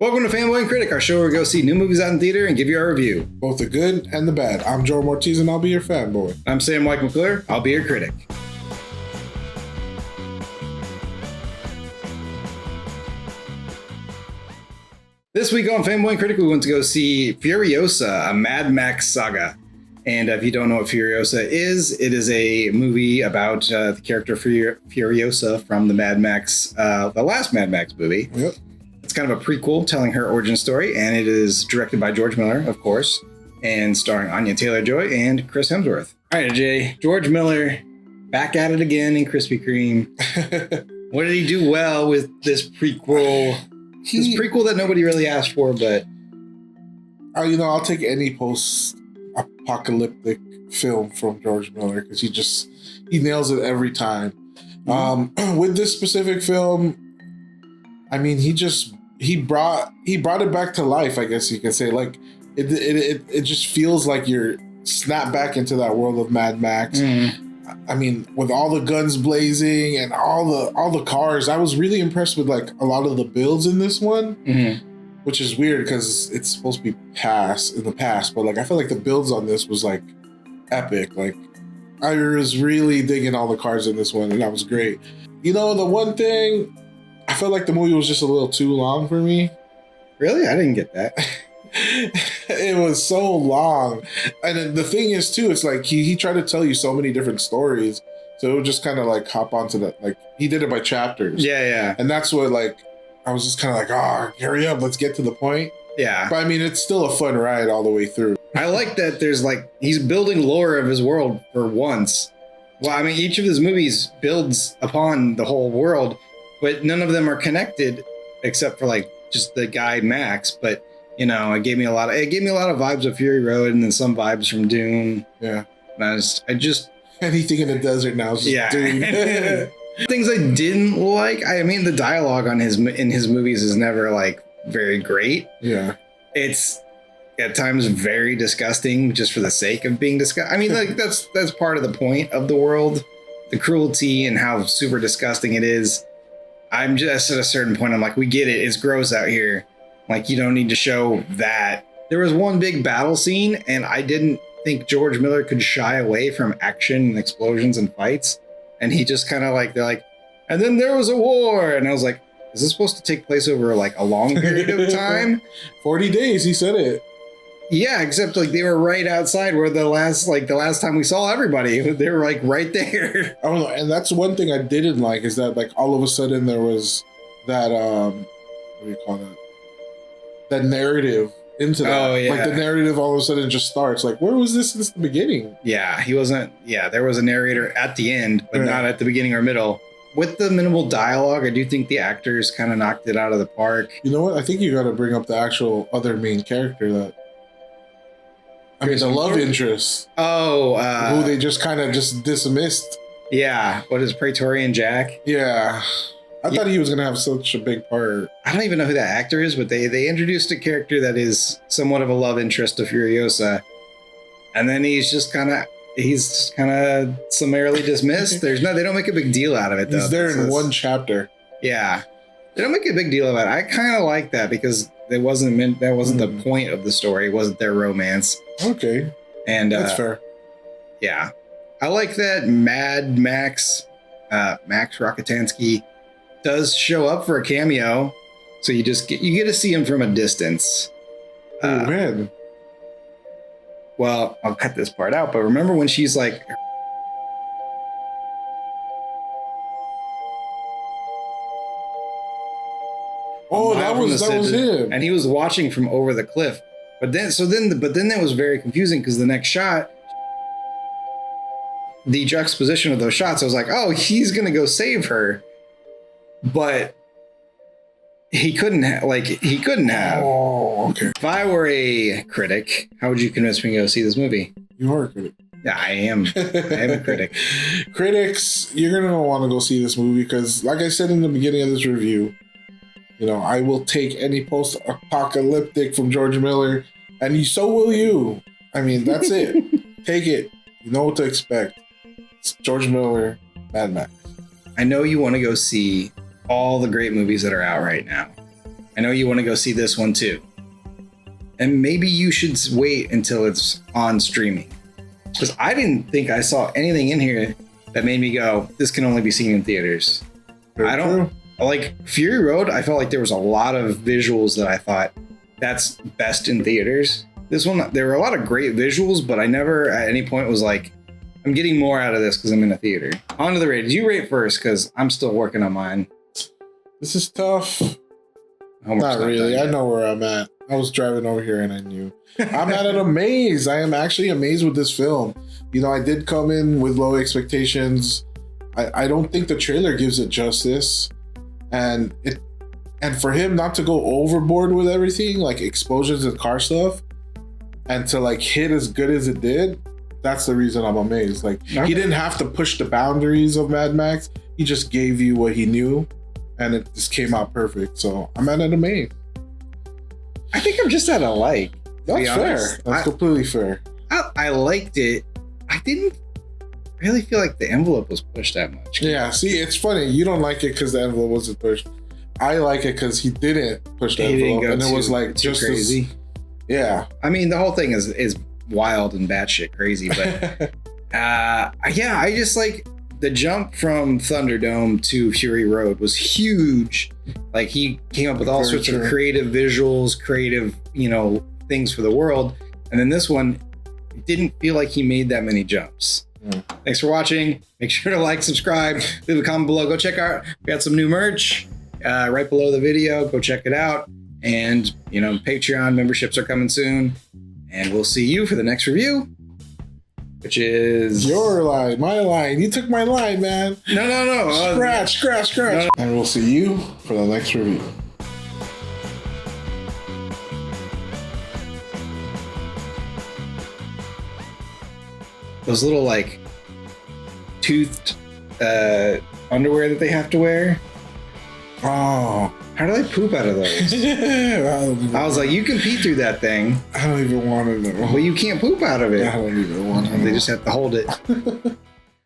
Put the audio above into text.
Welcome to Fanboy and Critic, our show where we go see new movies out in theater and give you our review. Both the good and the bad. I'm Joe Ortiz and I'll be your fanboy. I'm Sam Wike-McClure. I'll be your critic. This week on Fanboy and Critic, we went to go see Furiosa, a Mad Max saga. And if you don't know what Furiosa is, it is a movie about the character Furiosa from the Mad Max, the last Mad Max movie. Yep. It's kind of a prequel telling her origin story, and it is directed by George Miller, of course, and starring Anya Taylor-Joy and Chris Hemsworth. All right, Jay, George Miller, back at it again in Krispy Kreme. What did he do well with this prequel? This prequel that nobody really asked for, but... I'll take any post-apocalyptic film from George Miller because he nails it every time. With this specific film, he brought it back to life, I guess you could say. Like it just feels like you're snapped back into that world of Mad Max. With all the guns blazing and all the cars, I was really impressed with like a lot of the builds in this one, which is weird because it's supposed to be in the past, but like I feel like the builds on this was like epic. Like I was really digging all the cars in this one, and that was great. The one thing, I felt like the movie was just a little too long for me. Really? I didn't get that. It was so long. And the thing is, too, it's like he tried to tell you so many different stories. So it would just kind of like hop onto that. Like he did it by chapters. Yeah. And that's what I was just kind of like, hurry up, let's get to the point. Yeah. But it's still a fun ride all the way through. I like that there's he's building lore of his world for once. Well, each of his movies builds upon the whole world, but none of them are connected except for just the guy Max. But it gave me a lot of vibes of Fury Road and then some vibes from Dune. Yeah. And I just anything in the desert now is just Dune. Things I didn't like. The dialogue in his movies is never very great. Yeah. It's at times very disgusting just for the sake of being disgusting. That's part of the point of the world, the cruelty and how super disgusting it is. I'm just at a certain point, I'm like, we get it. It's gross out here. You don't need to show that. There was one big battle scene, and I didn't think George Miller could shy away from action and explosions and fights. And he just kind of they're like, and then there was a war. And I was like, is this supposed to take place over a long period of time? 40 days, he said it. Yeah, except they were right outside where the last time we saw everybody. They were right there. I don't know, and that's one thing I didn't like is that all of a sudden there was that what do you call that? That narrative into that. Oh yeah. The narrative all of a sudden just starts. Where was this since the beginning? Yeah, he wasn't. Yeah, there was a narrator at the end, but not at the beginning or middle. With the minimal dialogue, I do think the actors kind of knocked it out of the park. You know what? I think you got to bring up the actual other main character the love interest. Oh, who they just kind of just dismissed. Yeah, what is Praetorian Jack? Yeah, I thought he was gonna have such a big part. I don't even know who that actor is, but they introduced a character that is somewhat of a love interest to Furiosa, and then he's just kind of summarily dismissed. They don't make a big deal out of it, though. He's there in one chapter. Yeah, they don't make a big deal about it. I kind of like that because that wasn't the point of the story. It wasn't their romance. Okay, and that's fair. Yeah, I like that Mad Max, Max Rockatansky, does show up for a cameo, so you get to see him from a distance. Oh man. Well, I'll cut this part out, but remember when she's like... Oh, that was him. And he was watching from over the cliff. But then that was very confusing because the next shot, the juxtaposition of those shots, I was like, oh, he's going to go save her. But he couldn't have. Oh, okay. If I were a critic, how would you convince me to go see this movie? You are a critic. Yeah, I am. I am a critic. Critics, you're going to want to go see this movie because, like I said in the beginning of this review, I will take any post-apocalyptic from George Miller, and so will you. That's it. Take it. You know what to expect. It's George Miller, Mad Max. I know you want to go see all the great movies that are out right now. I know you want to go see this one too. And maybe you should wait until it's on streaming. Because I didn't think I saw anything in here that made me go, this can only be seen in theaters. Very I don't true. like Fury Road. I felt like there was a lot of visuals that I thought that's best in theaters. This one, there were a lot of great visuals, but I never at any point was like, I'm getting more out of this because I'm in a theater. On to the rate. Did you rate first? Because I'm still working on mine. This is tough. Homework's Not really. done I yet. know where I'm at. I was driving over here and I knew. I'm at an amaze. I am actually amazed with this film. You know, I did come in with low expectations. I don't think the trailer gives it justice. And for him not to go overboard with everything, like explosions and car stuff, and to like hit as good as it did, that's the reason I'm amazed. Like he didn't have to push the boundaries of Mad Max. He just gave you what he knew, and it just came out perfect. So I'm at an amaze. I think I'm just at a like. That's fair. That's completely fair. I liked it. I didn't really feel like the envelope was pushed that much. Yeah, see, it's funny. You don't like it because the envelope wasn't pushed. I like it because he didn't push the envelope, and it was like too just crazy. Yeah. I mean, the whole thing is wild and batshit crazy, but yeah, I just like the jump from Thunderdome to Fury Road was huge. Like he came up with all sorts of creative visuals, creative, things for the world. And then this one didn't feel like he made that many jumps. Thanks for watching. Make sure to like, subscribe, leave a comment below. Go check out, we got some new merch right below the video. Go check it out. And, Patreon memberships are coming soon. And we'll see you for the next review, which is... Your line, my line. You took my line, man. No. Scratch. No. And we'll see you for the next review. Those little, like, toothed underwear that they have to wear. Oh. How do they poop out of those? I was like, you can pee through that thing. I don't even want to know. But you can't poop out of it. I don't even want to know. They just have to hold it.